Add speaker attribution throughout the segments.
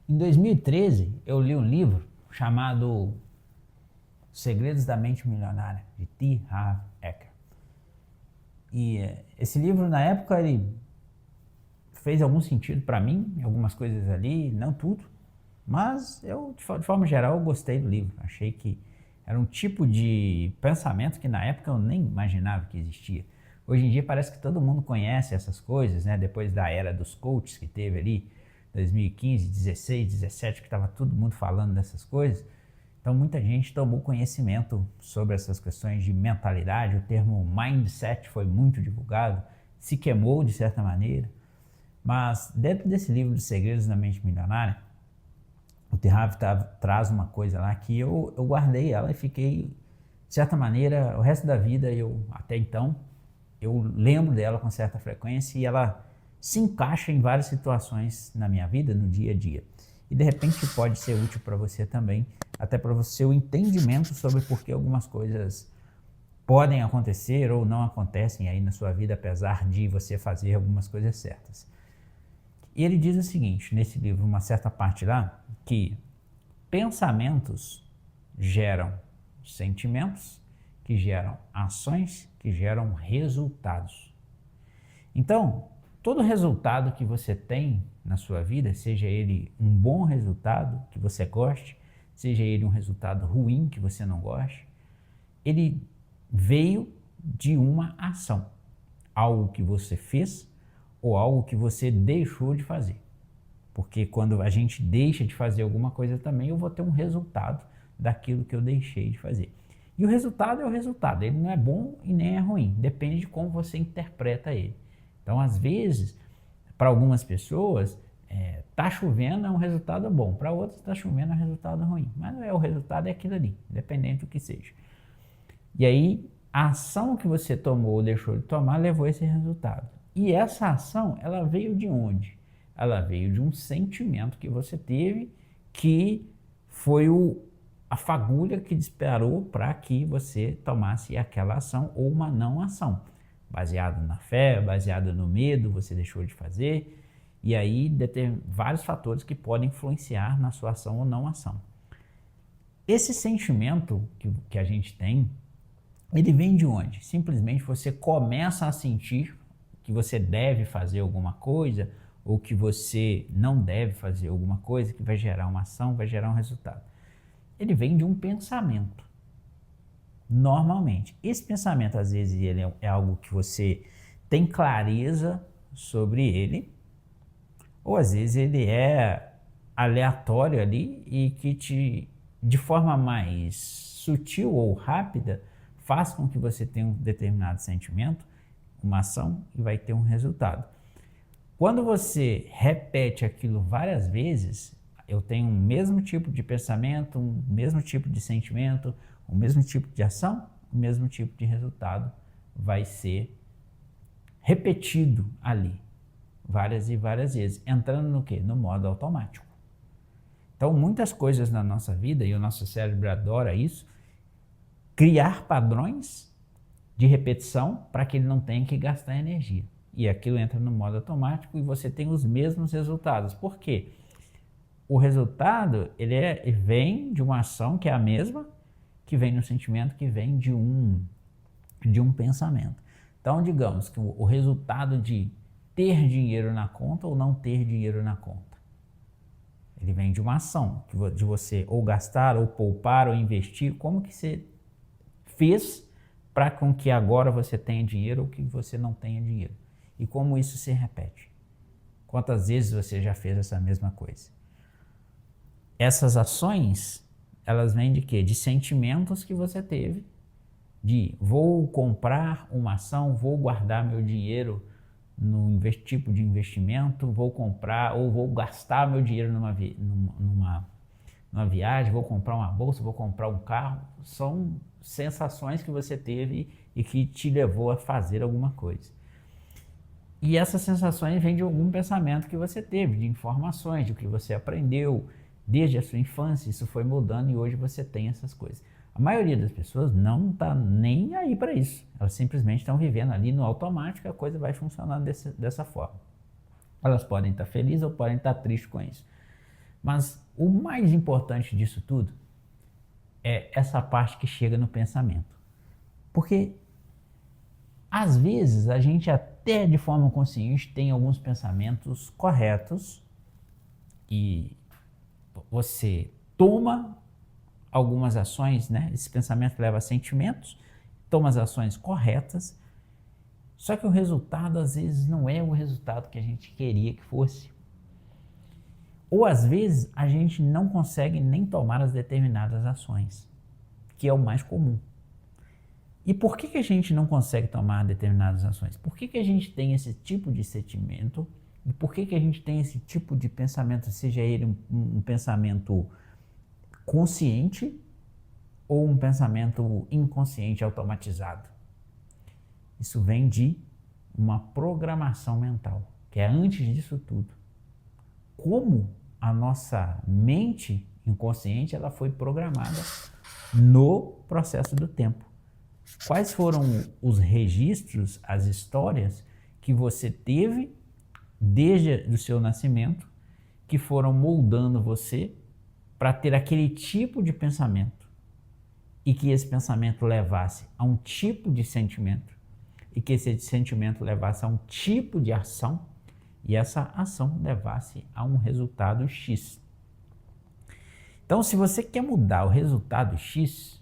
Speaker 1: Em 2013, eu li um livro chamado Segredos da Mente Milionária, de T. Harv Eker. E esse livro, na época, ele fez algum sentido para mim, algumas coisas ali, não tudo, mas eu, de forma geral, eu gostei do livro. Achei que era um tipo de pensamento que na época eu nem imaginava que existia. Hoje em dia parece que todo mundo conhece essas coisas, né? Depois da era dos coaches que teve ali, 2015, 16, 17, que estava todo mundo falando dessas coisas. Então muita gente tomou conhecimento sobre essas questões de mentalidade. O termo mindset foi muito divulgado, se queimou de certa maneira. Mas dentro desse livro de Segredos da Mente Milionária, o T. Harv traz uma coisa lá que eu guardei ela e fiquei, de certa maneira, o resto da vida, até então, eu lembro dela com certa frequência e ela se encaixa em várias situações na minha vida, no dia a dia. E de repente pode ser útil para você também, até para o seu entendimento sobre por que algumas coisas podem acontecer ou não acontecem aí na sua vida, apesar de você fazer algumas coisas certas. E ele diz o seguinte, nesse livro, uma certa parte lá, que pensamentos geram sentimentos, que geram ações, que geram resultados. Então, todo resultado que você tem na sua vida, seja ele um bom resultado que você goste, seja ele um resultado ruim que você não goste, ele veio de uma ação, algo que você fez ou algo que você deixou de fazer. Porque quando a gente deixa de fazer alguma coisa também, eu vou ter um resultado daquilo que eu deixei de fazer. E o resultado é o resultado, ele não é bom e nem é ruim, depende de como você interpreta ele. Então, às vezes, para algumas pessoas, tá chovendo é um resultado bom, para outras tá chovendo é um resultado ruim, mas o resultado é aquilo ali, independente do que seja. E aí, a ação que você tomou ou deixou de tomar levou a esse resultado. E essa ação, ela veio de onde? Ela veio de um sentimento que você teve, que foi a fagulha que disparou para que você tomasse aquela ação ou uma não ação. Baseado na fé, baseado no medo, você deixou de fazer. E aí, tem vários fatores que podem influenciar na sua ação ou não ação. Esse sentimento que a gente tem, ele vem de onde? Simplesmente você começa a sentir que você deve fazer alguma coisa ou que você não deve fazer alguma coisa, que vai gerar uma ação, vai gerar um resultado. Ele vem de um pensamento, normalmente. Esse pensamento, às vezes, ele é algo que você tem clareza sobre ele, ou às vezes ele é aleatório ali e que de forma mais sutil ou rápida, faz com que você tenha um determinado sentimento, uma ação e vai ter um resultado. Quando você repete aquilo várias vezes, eu tenho o mesmo tipo de pensamento, o mesmo tipo de sentimento, o mesmo tipo de ação, o mesmo tipo de resultado vai ser repetido ali, várias e várias vezes, entrando no quê? No modo automático. Então, muitas coisas na nossa vida, e o nosso cérebro adora isso, criar padrões de repetição para que ele não tenha que gastar energia. E aquilo entra no modo automático e você tem os mesmos resultados. Por quê? O resultado ele vem de uma ação que é a mesma, que vem no sentimento, que vem de um pensamento. Então, digamos que o resultado de ter dinheiro na conta ou não ter dinheiro na conta, ele vem de uma ação, de você ou gastar, ou poupar, ou investir. Como que você fez para com que agora você tenha dinheiro ou que você não tenha dinheiro? E como isso se repete? Quantas vezes você já fez essa mesma coisa? Essas ações, elas vêm de quê? De sentimentos que você teve, de vou comprar uma ação, vou guardar meu dinheiro num tipo de investimento, vou comprar ou vou gastar meu dinheiro numa viagem, vou comprar uma bolsa, vou comprar um carro. São sensações que você teve e que te levou a fazer alguma coisa. E essas sensações vêm de algum pensamento que você teve, de informações, de que você aprendeu desde a sua infância, isso foi mudando e hoje você tem essas coisas. A maioria das pessoas não está nem aí para isso, elas simplesmente estão vivendo ali no automático, a coisa vai funcionando dessa forma. Elas podem estar felizes ou podem estar tristes com isso. Mas o mais importante disso tudo é essa parte que chega no pensamento. Porque às vezes a gente até de forma consciente tem alguns pensamentos corretos e você toma algumas ações, né? Esse pensamento leva a sentimentos, toma as ações corretas, só que o resultado às vezes não é o resultado que a gente queria que fosse. Ou às vezes a gente não consegue nem tomar as determinadas ações, que é o mais comum. E por que a gente não consegue tomar determinadas ações? Por que a gente tem esse tipo de sentimento? E por que a gente tem esse tipo de pensamento, seja ele um pensamento consciente ou um pensamento inconsciente automatizado? Isso vem de uma programação mental, que é antes disso tudo. Como a nossa mente inconsciente ela foi programada no processo do tempo. Quais foram os registros, as histórias que você teve desde o seu nascimento que foram moldando você para ter aquele tipo de pensamento e que esse pensamento levasse a um tipo de sentimento e que esse sentimento levasse a um tipo de ação e essa ação levasse a um resultado X. Então, se você quer mudar o resultado X,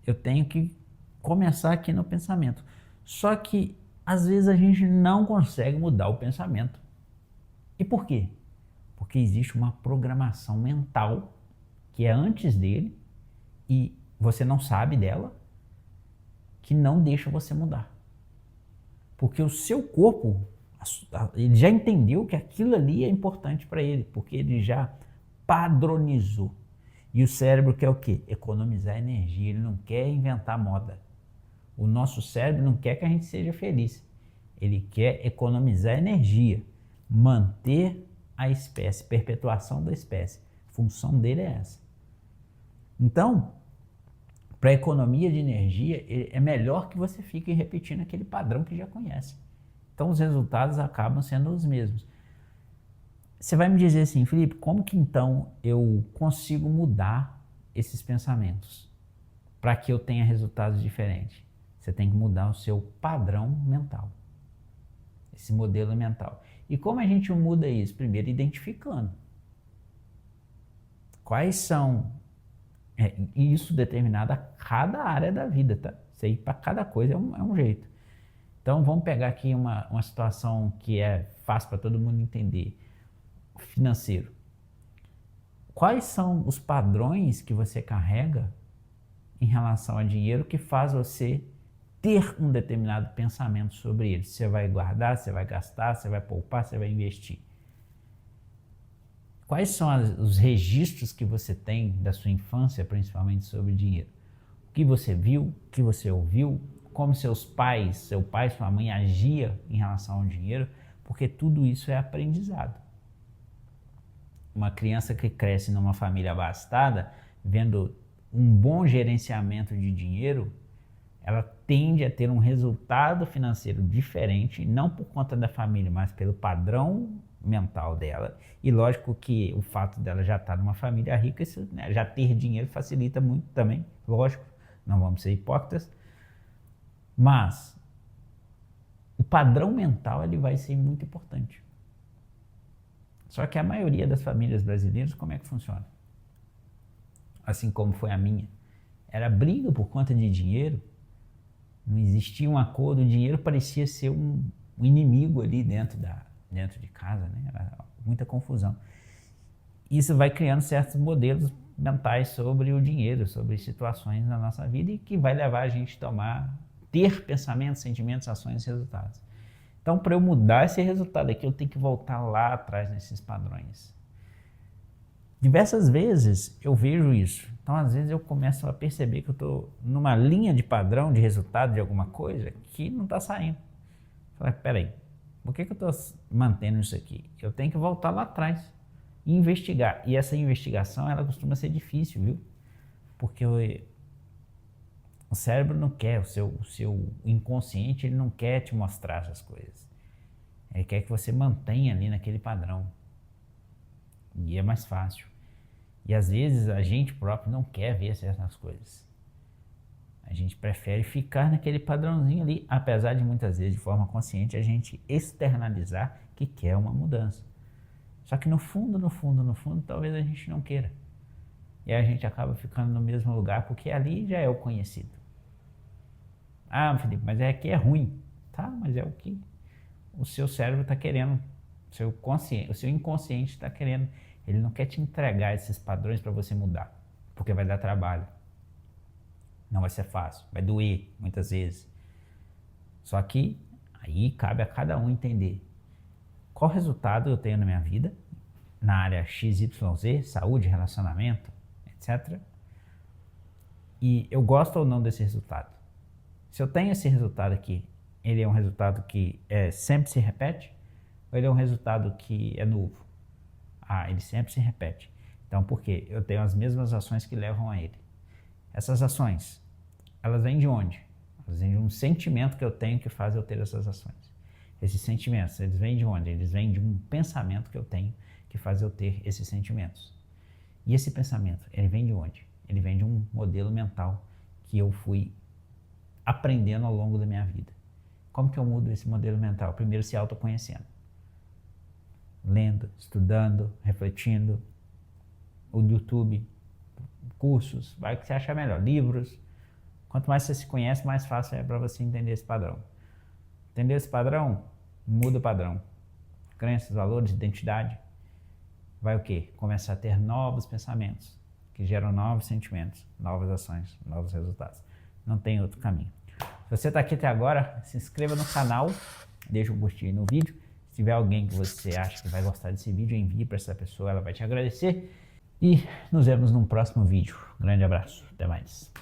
Speaker 1: eu tenho que começar aqui no pensamento. Só que, às vezes, a gente não consegue mudar o pensamento. E por quê? Porque existe uma programação mental que é antes dele e você não sabe dela, que não deixa você mudar. Porque o seu corpo, ele já entendeu que aquilo ali é importante para ele, porque ele já padronizou. E o cérebro quer o quê? Economizar energia, ele não quer inventar moda. O nosso cérebro não quer que a gente seja feliz, ele quer economizar energia, manter a espécie, perpetuação da espécie. A função dele é essa. Então, para economia de energia, é melhor que você fique repetindo aquele padrão que já conhece. Então, os resultados acabam sendo os mesmos. Você vai me dizer assim, Felipe, como que então eu consigo mudar esses pensamentos para que eu tenha resultados diferentes? Você tem que mudar o seu padrão mental, esse modelo mental. E como a gente muda isso? Primeiro, identificando quais são, e isso determinado a cada área da vida, tá? Isso aí para cada coisa é um jeito. Então vamos pegar aqui uma situação que é fácil para todo mundo entender. Financeiro. Quais são os padrões que você carrega em relação a dinheiro que faz você ter um determinado pensamento sobre ele? Você vai guardar, você vai gastar, você vai poupar, você vai investir. Quais são os registros que você tem da sua infância, principalmente sobre dinheiro? O que você viu, o que você ouviu, como seus pais, seu pai, sua mãe agia em relação ao dinheiro, porque tudo isso é aprendizado. Uma criança que cresce numa família abastada, vendo um bom gerenciamento de dinheiro, ela tende a ter um resultado financeiro diferente, não por conta da família, mas pelo padrão mental dela. E lógico que o fato dela já estar numa família rica, isso, né, já ter dinheiro facilita muito também, lógico, não vamos ser hipócritas. Mas o padrão mental ele vai ser muito importante. Só que a maioria das famílias brasileiras, como é que funciona? Assim como foi a minha. Era briga por conta de dinheiro, não existia um acordo, o dinheiro parecia ser um inimigo ali dentro de casa, né? Era muita confusão. Isso vai criando certos modelos mentais sobre o dinheiro, sobre situações na nossa vida e que vai levar a gente a ter pensamentos, sentimentos, ações e resultados. Então, para eu mudar esse resultado aqui, eu tenho que voltar lá atrás nesses padrões. Diversas vezes eu vejo isso. Então, às vezes eu começo a perceber que eu estou numa linha de padrão de resultado de alguma coisa que não está saindo. Falei, peraí, por que eu estou mantendo isso aqui? Eu tenho que voltar lá atrás e investigar. E essa investigação, ela costuma ser difícil, viu? Porque o cérebro não quer, o seu inconsciente, ele não quer te mostrar essas coisas. Ele quer que você mantenha ali naquele padrão. E é mais fácil. E às vezes a gente próprio não quer ver certas coisas. A gente prefere ficar naquele padrãozinho ali, apesar de muitas vezes, de forma consciente, a gente externalizar que quer uma mudança. Só que no fundo, talvez a gente não queira. E aí a gente acaba ficando no mesmo lugar, porque ali já é o conhecido. Ah, Felipe, mas aqui é ruim. Tá, mas é o que o seu cérebro está querendo. O seu inconsciente está querendo. Ele não quer te entregar esses padrões para você mudar, porque vai dar trabalho. Não vai ser fácil, vai doer muitas vezes. Só que aí cabe a cada um entender qual resultado eu tenho na minha vida, na área XYZ, saúde, relacionamento, etc. E eu gosto ou não desse resultado. Se eu tenho esse resultado aqui, ele é um resultado que sempre se repete, ou ele é um resultado que é novo? Ah, ele sempre se repete. Então, por quê? Eu tenho as mesmas ações que levam a ele. Essas ações, elas vêm de onde? Elas vêm de um sentimento que eu tenho que faz eu ter essas ações. Esses sentimentos, eles vêm de onde? Eles vêm de um pensamento que eu tenho que faz eu ter esses sentimentos. E esse pensamento, ele vem de onde? Ele vem de um modelo mental que eu fui aprendendo ao longo da minha vida. Como que eu mudo esse modelo mental? Primeiro, se autoconhecendo. Lendo, estudando, refletindo, o YouTube, cursos, vai o que você achar melhor, livros. Quanto mais você se conhece, mais fácil é para você entender esse padrão. Entender esse padrão? Muda o padrão. Crenças, valores, identidade. Vai o quê? Começar a ter novos pensamentos, que geram novos sentimentos, novas ações, novos resultados. Não tem outro caminho. Se você está aqui até agora, se inscreva no canal, deixa um curtir no vídeo. Se tiver alguém que você acha que vai gostar desse vídeo, envie para essa pessoa, ela vai te agradecer. E nos vemos num próximo vídeo. Grande abraço, até mais.